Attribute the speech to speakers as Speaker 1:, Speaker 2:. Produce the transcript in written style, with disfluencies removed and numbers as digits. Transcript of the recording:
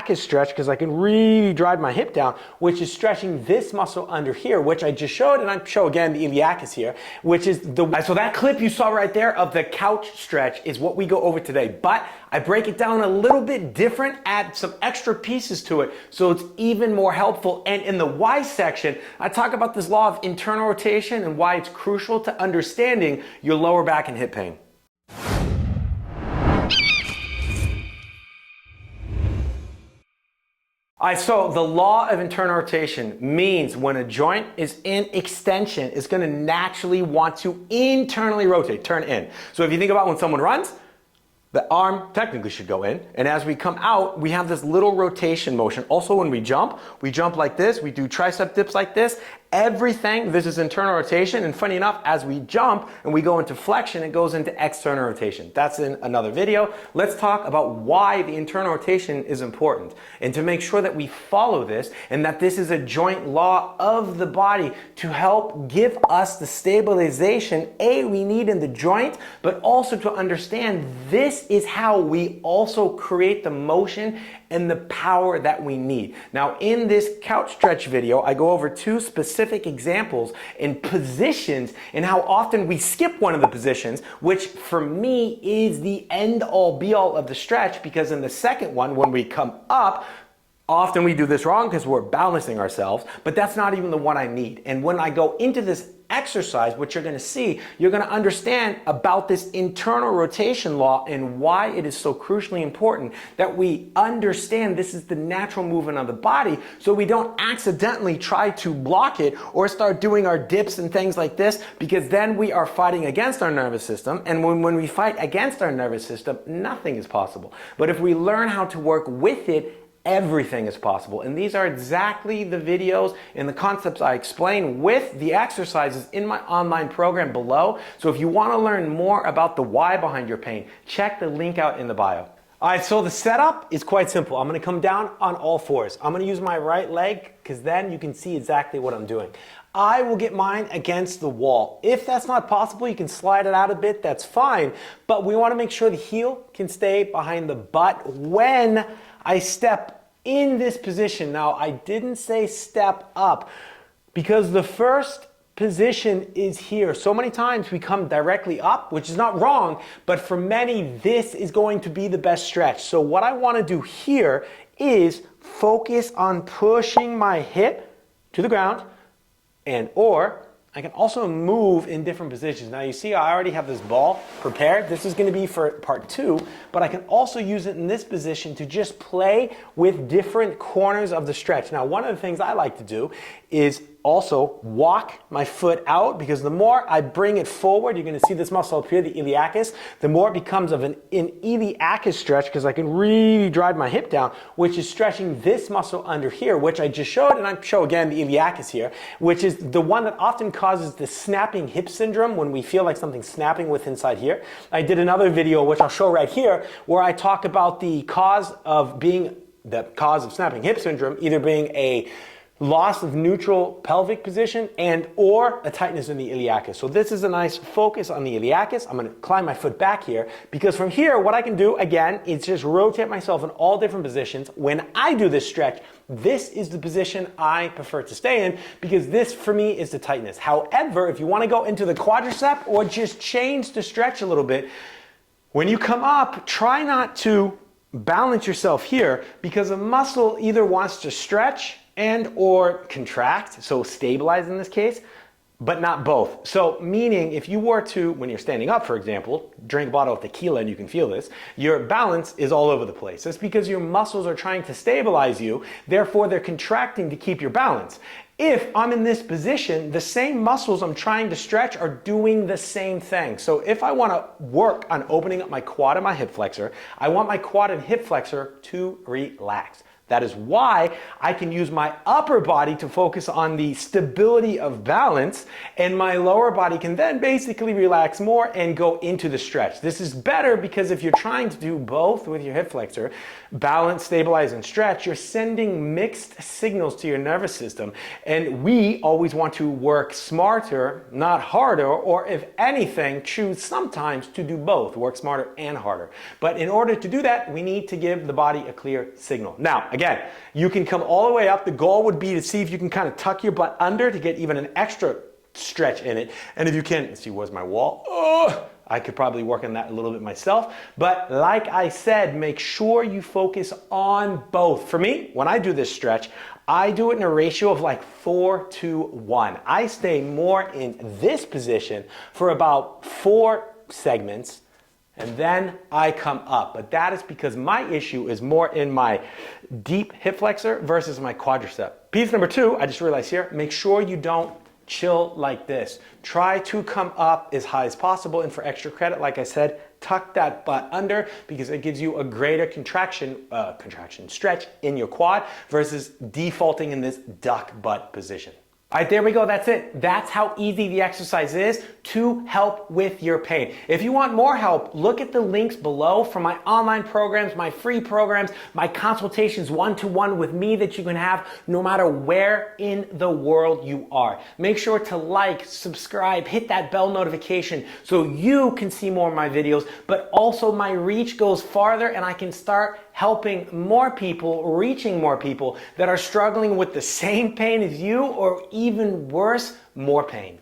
Speaker 1: iliacus stretch because I can really drive my hip down, which is stretching this muscle under here, which I just showed, and I show again the iliacus here, which is the, so that clip you saw right there of the couch stretch is what we go over today, but I break it down a little bit different, add some extra pieces to it so it's even more helpful. And in the why section, I talk about this law of internal rotation and why it's crucial to understanding your lower back and hip pain. All right, so the law of internal rotation means when a joint is in extension, it's going to naturally want to internally rotate, turn in. So if you think about when someone runs, the arm technically should go in, and as we come out, we have this little rotation motion. Also when we jump like this, we do tricep dips like this. Everything, this is internal rotation, and funny enough, as we jump and we go into flexion, it goes into external rotation. That's in another video. Let's talk about why the internal rotation is important, and to make sure that we follow this, and that this is a joint law of the body to help give us the stabilization we need in the joint, but also to understand this is how we also create the motion and the power that we need. Now, in this couch stretch video, I go over two specific examples and positions and how often we skip one of the positions, which for me is the end all be all of the stretch, because in the second one, when we come up, often we do this wrong because we're balancing ourselves, but that's not even the one I need. And when I go into this exercise, what you're going to see, you're going to understand about this internal rotation law and why it is so crucially important that we understand this is the natural movement of the body, so we don't accidentally try to block it or start doing our dips and things like this, because then we are fighting against our nervous system, and when we fight against our nervous system, nothing is possible. But if we learn how to work with it, everything is possible. And these are exactly the videos and the concepts I explain with the exercises in my online program below. So if you want to learn more about the why behind your pain, check the link out in the bio. All right, so the setup is quite simple. I'm going to come down on all fours. I'm going to use my right leg because then you can see exactly what I'm doing. I will get mine against the wall. If that's not possible, you can slide it out a bit, that's fine. But we want to make sure the heel can stay behind the butt when I step in this position. Now, I didn't say step up because the first position is here. So many times we come directly up, which is not wrong, but for many, this is going to be the best stretch. So what I want to do here is focus on pushing my hip to the ground, and or I can also move in different positions. Now you see I already have this ball prepared. This is going to be for part 2, but I can also use it in this position to just play with different corners of the stretch. Now one of the things I like to do is also walk my foot out, because the more I bring it forward, you're going to see this muscle up here, the iliacus, the more it becomes of an iliacus stretch, because I can really drive my hip down, which is stretching this muscle under here, which I just showed, and I show again the iliacus here, which is the one that often causes the snapping hip syndrome when we feel like something's snapping with inside here. I did another video, which I'll show right here, where I talk about the cause of snapping hip syndrome, either being a loss of neutral pelvic position and or a tightness in the iliacus. So this is a nice focus on the iliacus. I'm going to climb my foot back here, because from here what I can do again is just rotate myself in all different positions. When I do this stretch, this is the position I prefer to stay in, because this for me is the tightness. However, if you want to go into the quadricep or just change the stretch a little bit, when you come up, try not to balance yourself here, because a muscle either wants to stretch and or contract, so stabilize in this case, but not both. So meaning if you were to, when you're standing up, for example, drink a bottle of tequila and you can feel this, your balance is all over the place. That's because your muscles are trying to stabilize you, therefore they're contracting to keep your balance. If I'm in this position, the same muscles I'm trying to stretch are doing the same thing. So if I want to work on opening up my quad and my hip flexor, I want my quad and hip flexor to relax. That is why I can use my upper body to focus on the stability of balance, and my lower body can then basically relax more and go into the stretch. This is better because if you're trying to do both with your hip flexor, balance, stabilize, and stretch, you're sending mixed signals to your nervous system. And we always want to work smarter, not harder, or if anything, choose sometimes to do both, work smarter and harder. But in order to do that, we need to give the body a clear signal. Now, again, you can come all the way up. The goal would be to see if you can kind of tuck your butt under to get even an extra stretch in it. And if you can, let's see, where's my wall? Oh, I could probably work on that a little bit myself. But like I said, make sure you focus on both. For me, when I do this stretch, I do it in a ratio of like 4-to-1. I stay more in this position for about 4 segments, and then I come up. But that is because my issue is more in my deep hip flexor versus my quadricep. Piece number 2, I just realized here, make sure you don't chill like this. Try to come up as high as possible, and for extra credit, like I said, tuck that butt under because it gives you a greater stretch in your quad versus defaulting in this duck butt position. All right, there we go, that's it. That's how easy the exercise is to help with your pain. If you want more help, look at the links below for my online programs, my free programs, my consultations one-to-one with me that you can have no matter where in the world you are. Make sure to like, subscribe, hit that bell notification so you can see more of my videos, but also my reach goes farther and I can start helping more people, reaching more people that are struggling with the same pain as you or even worse, more pain.